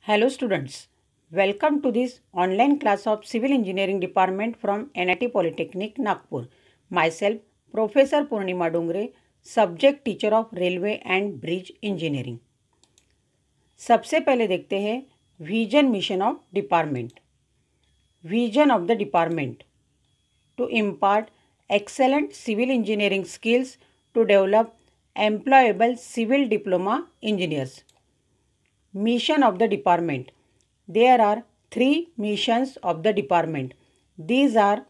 Hello students, welcome to this online class of Civil Engineering Department from NIT Polytechnic Nagpur. Myself Professor Purnima Dongre, Subject Teacher of Railway and Bridge Engineering. सबसे पहले देखते हैं vision mission of department. Vision of the department to impart excellent civil engineering skills to develop employable civil diploma engineers. Mission of the department. There are 3 missions of the department. These are: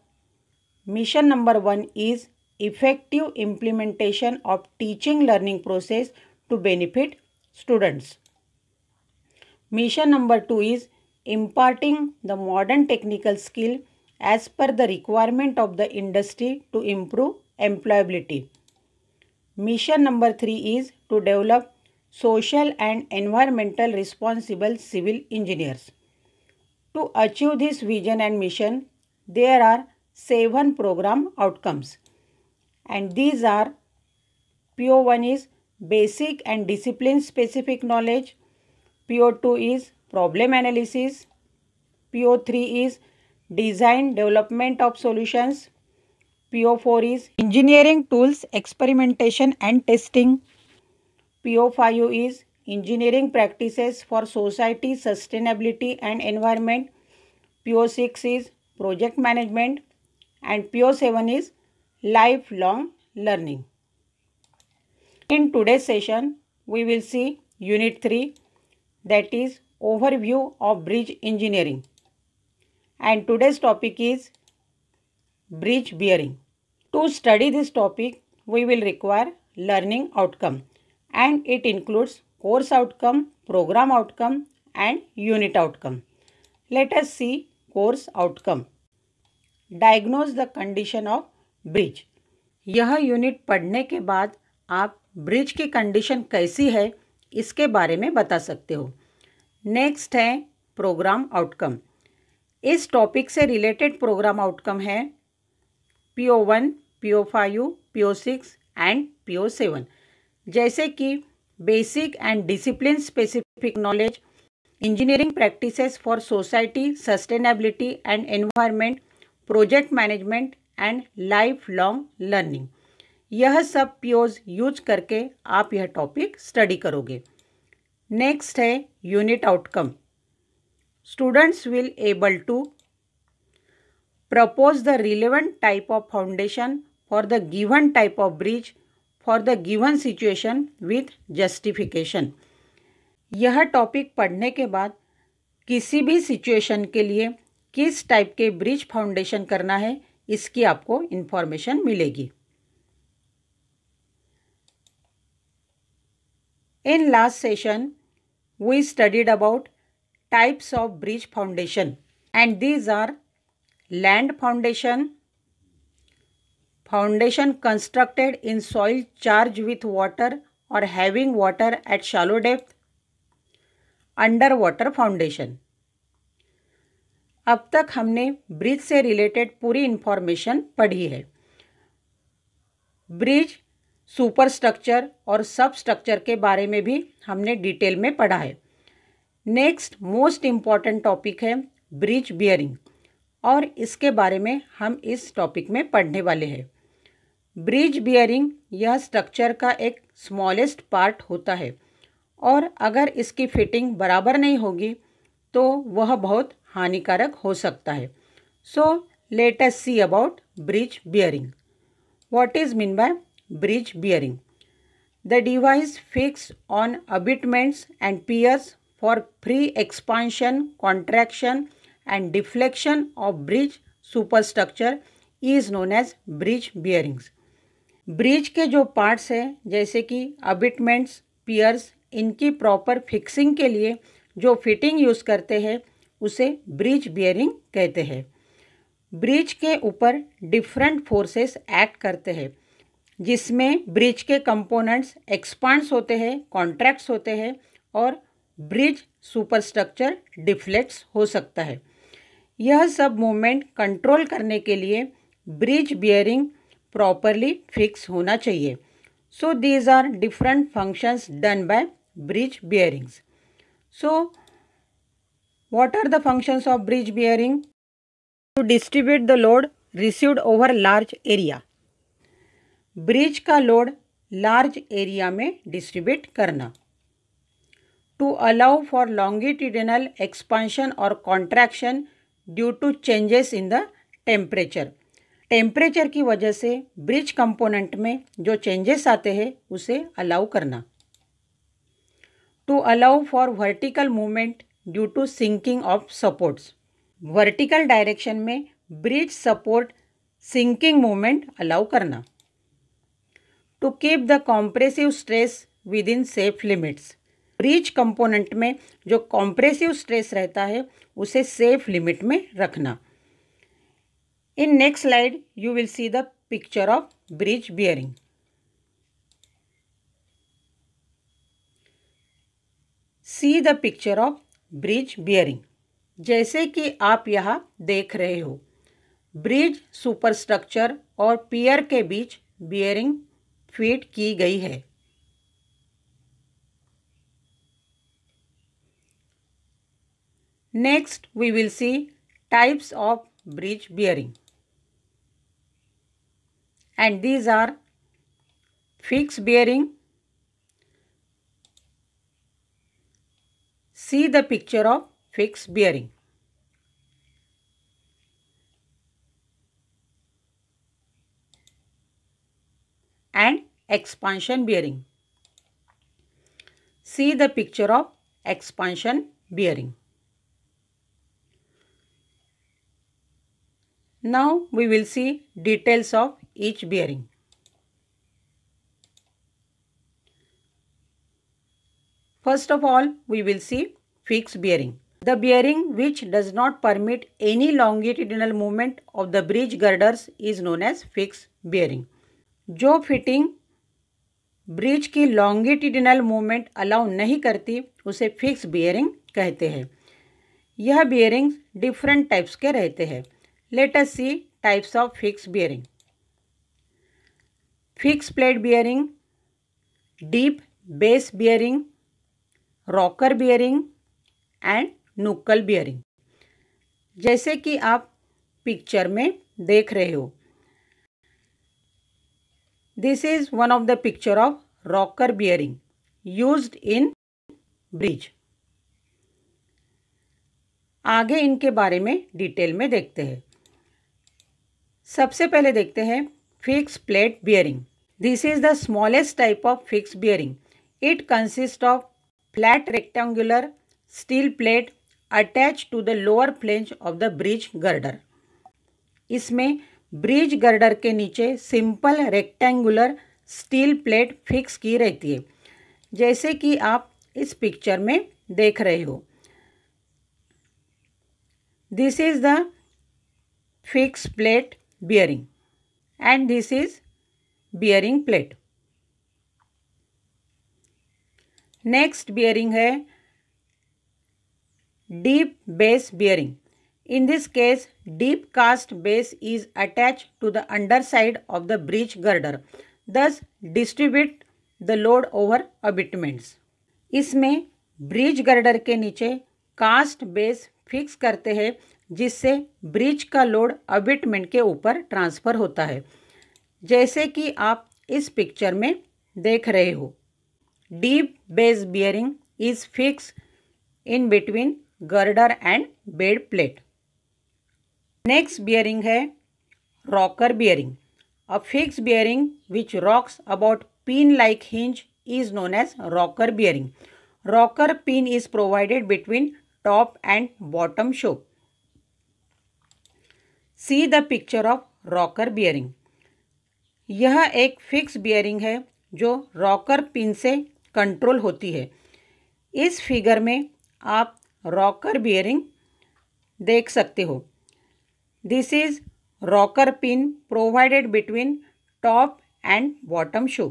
mission number 1 is effective implementation of teaching learning process to benefit students. Mission number 2 is imparting the modern technical skill as per the requirement of the industry to improve employability. Mission number 3 is to develop social and environmental responsible civil engineers. To achieve this vision and mission, there are 7 program outcomes, and these are: PO1 is basic and discipline specific knowledge, PO2 is problem analysis, PO3 is design development of solutions, PO4 is engineering tools experimentation and testing, PO5 is engineering practices for society sustainability and environment, PO6 is project management, and PO7 is lifelong learning. In today's session, we will see Unit 3, that is Overview of Bridge Engineering. And today's topic is bridge bearing. To study this topic, we will require learning outcome, and it includes course outcome, program outcome and unit outcome. Let us see course outcome. Diagnose the condition of bridge. यह unit पढ़ने के बाद आप bridge की condition कैसी है इसके बारे में बता सकते हो. नेक्स्ट है प्रोग्राम आउटकम. इस टॉपिक से रिलेटेड प्रोग्राम आउटकम है PO1, PO5, PO6 and PO7, जैसे कि basic and discipline specific knowledge, engineering practices for society sustainability and environment, project management and life long learning. यह सब POs यूज करके आप यह टॉपिक स्टडी करोगे. नेक्स्ट है unit outcome. Students will able to propose the relevant type of foundation for the given type of bridge for the given situation with justification. यह topic पढ़ने के बाद किसी भी सिचुएशन के लिए किस टाइप के ब्रिज फाउंडेशन करना है इसकी आपको इंफॉर्मेशन मिलेगी. In last session, we studied about types of bridge foundation, and these are land foundation, foundation constructed in soil charged with water or having water at shallow depth, underwater foundation. अब तक हमने bridge से related पूरी information पढ़ी है. Bridge super structure और सब structure के बारे में भी हमने डिटेल में पढ़ा है. नेक्स्ट मोस्ट इम्पॉर्टेंट टॉपिक है ब्रिज बियरिंग, और इसके बारे में हम इस टॉपिक में पढ़ने वाले हैं. ब्रिज बियरिंग यह स्ट्रक्चर का एक स्मॉलेस्ट पार्ट होता है, और अगर इसकी फिटिंग बराबर नहीं होगी तो वह बहुत हानिकारक हो सकता है. So let us see about bridge bearing. What is mean by bridge bearing? The device fixed on abutments and piers for free expansion, contraction and deflection of bridge superstructure is known as bridge bearings. Bridge के जो parts हैं जैसे कि अबिटमेंट्स, piers, इनकी proper fixing के लिए जो fitting use करते हैं उसे ब्रिज बियरिंग कहते हैं. ब्रिज के ऊपर डिफरेंट फोर्सेस एक्ट करते हैं, जिसमें ब्रिज के कंपोनेंट्स एक्सपांड्स होते हैं, कॉन्ट्रैक्ट्स होते हैं और ब्रिज सुपरस्ट्रक्चर डिफ्लेक्ट्स हो सकता है. यह सब मूवमेंट कंट्रोल करने के लिए ब्रिज बियरिंग प्रॉपरली फिक्स होना चाहिए. So these are different functions done by bridge bearings. So What are the functions of bridge bearing? To distribute the load received over large area. Bridge का load large area में distribute करना. To allow for longitudinal expansion और contraction due to changes in the temperature. Temperature की वजह से bridge component में जो changes आते हैं उसे अलाउ करना. To allow for vertical movement due to sinking of supports. Vertical direction में bridge support sinking movement allow करना. To keep the compressive stress within safe limits. Bridge component में जो कॉम्प्रेसिव स्ट्रेस रहता है उसे safe limit में रखना. In next slide you will see the picture of bridge bearing. C the picture of bridge bearing. जैसे कि आप यहाँ देख रहे हो, ब्रिज सुपरस्ट्रक्चर और पियर के बीच बियरिंग फिट की गई है. Next we will see types of bridge bearing and these are fix bearing. See the picture of fixed bearing. And expansion bearing. See the picture of expansion bearing. Now we will see details of each bearing. First of all, we will see fixed bearing. The bearing which does not permit any longitudinal movement of the bridge girders is known as fixed bearing. जो fitting bridge की longitudinal movement allow नहीं करती उसे fix bearing कहते हैं. यह bearings different types के रहते हैं. Let us see types of fix bearing. Fix plate bearing, deep base bearing, rocker bearing and knuckle bearing. जैसे कि आप पिक्चर में देख रहे हो, this is one of the picture of rocker bearing used in bridge. आगे इनके बारे में डिटेल में देखते हैं. सबसे पहले देखते हैं fix plate bearing. This is the smallest type of fix bearing. It consist of flat rectangular steel plate attached to the lower flange of the bridge girder. इसमें ब्रिज गर्डर के नीचे simple rectangular steel plate fix की रहती है, जैसे कि आप इस पिक्चर में देख रहे हो. This is the fix plate bearing and this is bearing plate. Next bearing है deep base bearing. In this case deep cast base is attached to the underside of the bridge girder, thus distribute the load over abutments. इसमें bridge girder के नीचे caste base fix करते हैं, जिससे bridge का load abetment के ऊपर transfer होता है, जैसे कि आप इस पिक्चर में देख रहे हो. Deep base bearing is fixed in between girder and bed plate. Next bearing है rocker bearing. A fixed bearing which rocks about pin-like hinge is known as rocker bearing. Rocker pin is provided between top and bottom shock. See the picture of rocker bearing. यह एक fix bearing है जो rocker pin से control होती है. इस figure में आप रॉकर बियरिंग देख सकते हो. This is rocker pin provided between top and bottom shoe.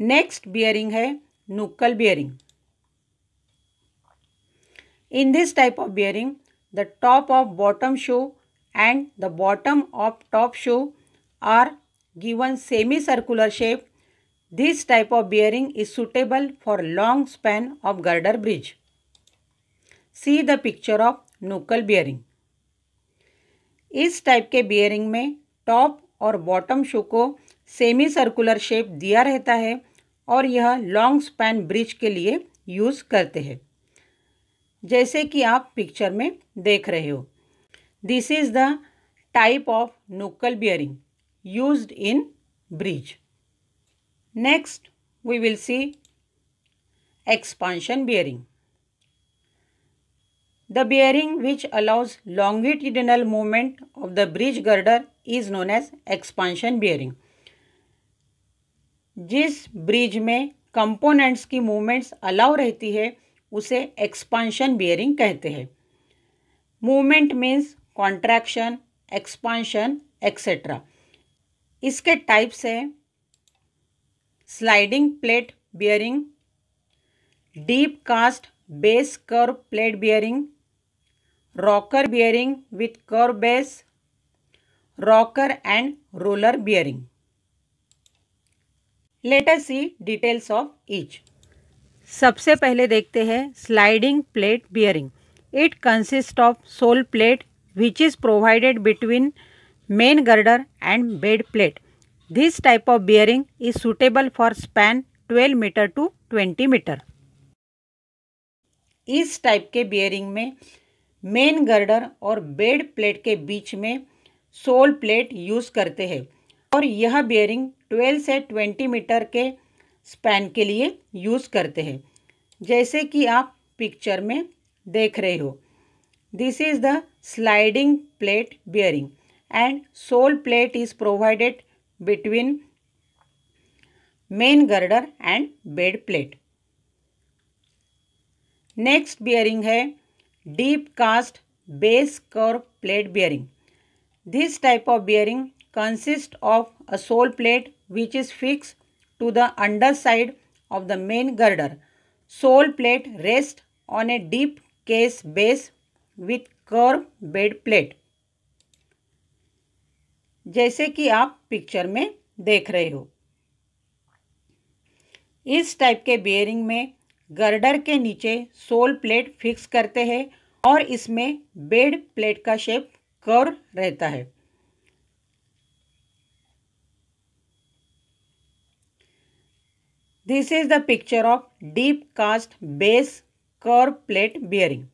Next bearing है knuckle bearing. In this type of bearing the top of bottom shoe and the bottom of top shoe are given semi circular shape. This type of bearing is suitable for long span of girder bridge. See the picture of knuckle bearing. इस type के bearing में top और bottom shoe को semi circular shape दिया रहता है और यह लॉन्ग स्पैन ब्रिज के लिए यूज़ करते हैं, जैसे कि आप पिक्चर में देख रहे हो। This is the type of knuckle bearing used in bridge. Next we will see expansion bearing. The bearing which allows longitudinal movement of the bridge girder is known as expansion bearing. जिस bridge में components की movements allow रहती है उसे expansion bearing कहते हैं। Movement means contraction, expansion etcetera. इसके types है sliding plate bearing, deep cast base curve plate bearing, rocker bearing with curve base, rocker and roller bearing. Let us see details of each. सबसे पहले देखते हैं sliding plate bearing. It consist of sole plate which is provided between main girder and bed plate. This type of bearing is suitable for span 12 meter to 20 meter. इस type के bearing में main girder और bed plate के बीच में soul plate use करते हैं और यह बियरिंग 12 से 20 मीटर के स्पैन के लिए यूज़ करते हैं, जैसे कि आप पिक्चर में देख रहे हो। This is the sliding plate bearing and soul plate is provided between main girder and bed plate. Next bearing है deep cast base curve plate bearing. This type of bearing consists of a sole plate which is fixed to the underside of the main girder. Sole plate rests on a deep case base with curved bed plate. जैसे कि आप picture में देख रहे हो। इस type के bearing में गर्डर के नीचे सोल प्लेट फिक्स करते हैं और इसमें बेड प्लेट का शेप कर्व रहता है। This is the picture of deep cast base curve plate bearing.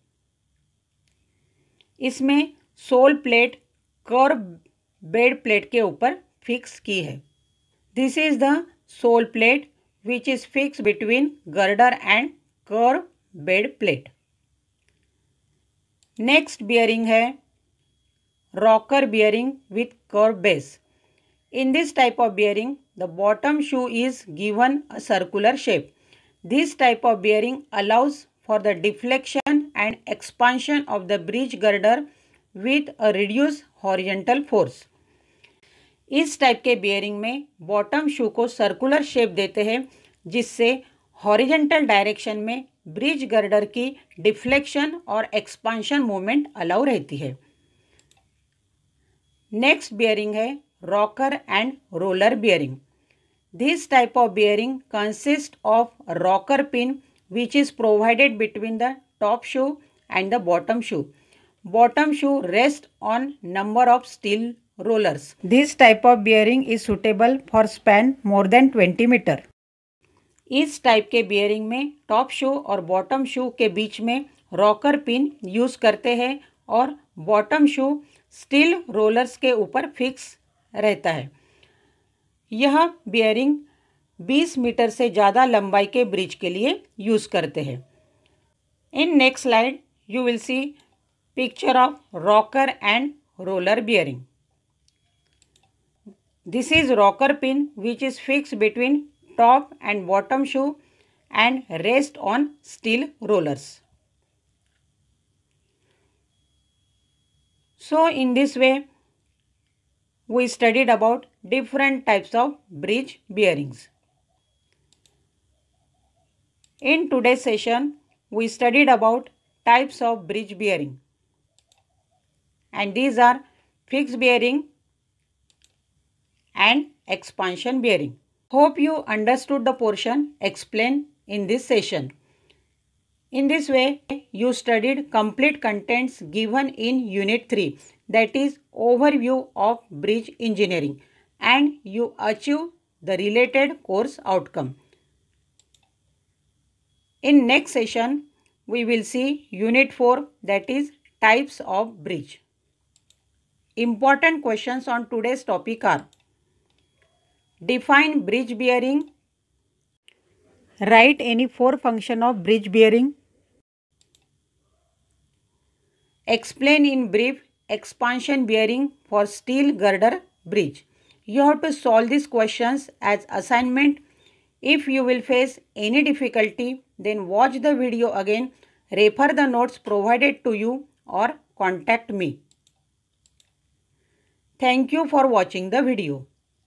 इसमें sole plate curve bed plate के ऊपर फिक्स की है। This is the sole plate which is fix between girder and curve bed plate. Next bearing है rocker bearing with curve base. In this type of bearing the bottom shoe is given a circular shape. This type of bearing allows for the deflection and expansion of the bridge girder with a reduce horizontal force. इस type के bearing में bottom shoe को circular shape देते हैं, जिससे horizontal direction में bridge girder की deflection और एक्सपांशन मूवमेंट अलाउ रहती है। नेक्स्ट बियरिंग है rocker and roller bearing. This type of bearing consist of rocker pin which is provided between the top shoe and the bottom shoe. Bottom shoe rests on number of steel rollers. This type of bearing is suitable for span more than 20 meter. इस type के bearing में top शू और bottom शू के बीच में rocker pin use करते हैं और bottom शू steel rollers के ऊपर फिक्स रहता है। यह बियरिंग 20 मीटर से ज़्यादा लंबाई के ब्रिज के लिए यूज़ करते हैं। In next slide you will see picture of rocker and roller bearing. This is rocker pin which is fixed between top and bottom shoe and rest on steel rollers. So in this way we studied about different types of bridge bearings. In today's session we studied about types of bridge bearing. And these are fixed bearing and expansion bearing. Hope you understood the portion explained in this session. In this way, you studied complete contents given in Unit 3, that is Overview of Bridge Engineering, and you achieve the related course outcome. In next session, we will see Unit 4, that is Types of Bridge. Important questions on today's topic are: define bridge bearing. Write any 4 functions of bridge bearing. Explain in brief expansion bearing for steel girder bridge. You have to solve these questions as assignment. If you will face any difficulty, then watch the video again, refer the notes provided to you, or contact me. Thank you for watching the video.